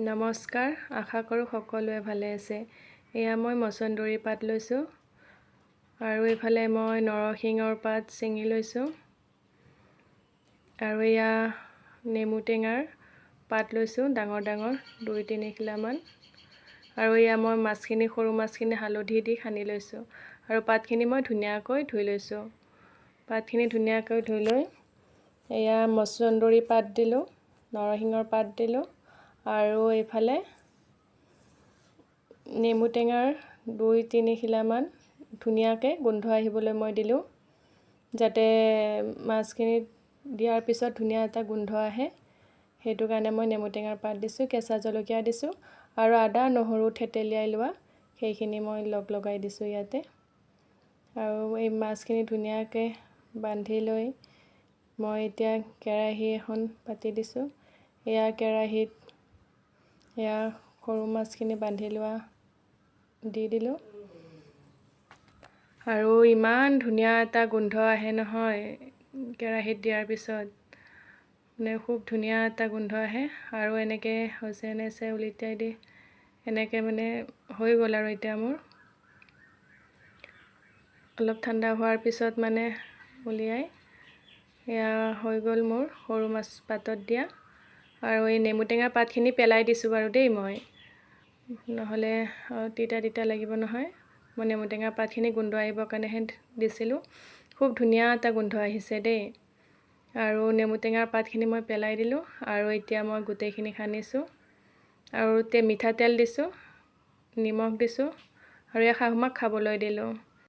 নমস্কাৰ, আশা কৰোঁ সকলোৱে ভালে আছে। এয়া মই মছন্দৰী পাত লৈছোঁ আৰু এইফালে মই নৰসিংহৰ পাত ছিঙি লৈছোঁ আৰু এয়া নেমু টেঙাৰ পাত লৈছোঁ ডাঙৰ ডাঙৰ 2-3 খিলামান আৰু এয়া মই মাছখিনি সৰু মাছখিনি হালধি দি সানি লৈছোঁ আৰু পাতখিনি মই ধুনীয়াকৈ ধুই লৈছোঁ। পাতখিনি ধুনীয়াকৈ ধুই লৈ এয়া মছন্দৰী পাত দিলোঁ, নৰসিংহৰ পাত দিলোঁ আৰু এইফালে নেমু টেঙাৰ 2-3 খিলামান ধুনীয়াকৈ গোন্ধ আহিবলৈ মই দিলোঁ, যাতে মাছখিনি দিয়াৰ পিছত ধুনীয়া এটা গোন্ধ আহে। সেইটো কাৰণে মই নেমু টেঙাৰ পাত দিছোঁ, কেঁচা জলকীয়া দিছোঁ আৰু আদা নহৰু থেতেলিয়াই লোৱা সেইখিনি মই লগাই দিছোঁ ইয়াতে। আৰু এই মাছখিনি ধুনীয়াকৈ বান্ধি লৈ মই এতিয়া কেৰাহী এখন পাতি দিছোঁ। এয়া কেৰাহীত এয়া সৰু মাছখিনি বান্ধি লোৱা দি দিলোঁ আৰু ইমান ধুনীয়া এটা গোন্ধ আহে নহয় কেৰাহীত দিয়াৰ পিছত, মানে খুব ধুনীয়া এটা গোন্ধ আহে। আৰু এনেকৈ হৈছে নেছে উলিটাই দি এনেকৈ মানে হৈ গ'ল আৰু এতিয়া মোৰ অলপ ঠাণ্ডা হোৱাৰ পিছত মানে উলিয়াই এয়া হৈ গ'ল মোৰ সৰু মাছ পাতত দিয়া। আৰু এই নেমু টেঙা পাতখিনি পেলাই দিছোঁ বাৰু দেই, মই নহ'লে তিতা তিতা লাগিব নহয়। মই নেমু টেঙা পাতখিনি গোন্ধ আহিবৰ কাৰণেহে দিছিলোঁ। খুব ধুনীয়া এটা গোন্ধ আহিছে দেই। আৰু নেমু টেঙাৰ পাতখিনি মই পেলাই দিলোঁ আৰু এতিয়া মই গোটেইখিনি সানিছোঁ আৰু মিঠাতেল দিছোঁ, নিমখ দিছোঁ আৰু এই শাহুমাক খাবলৈ দিলোঁ।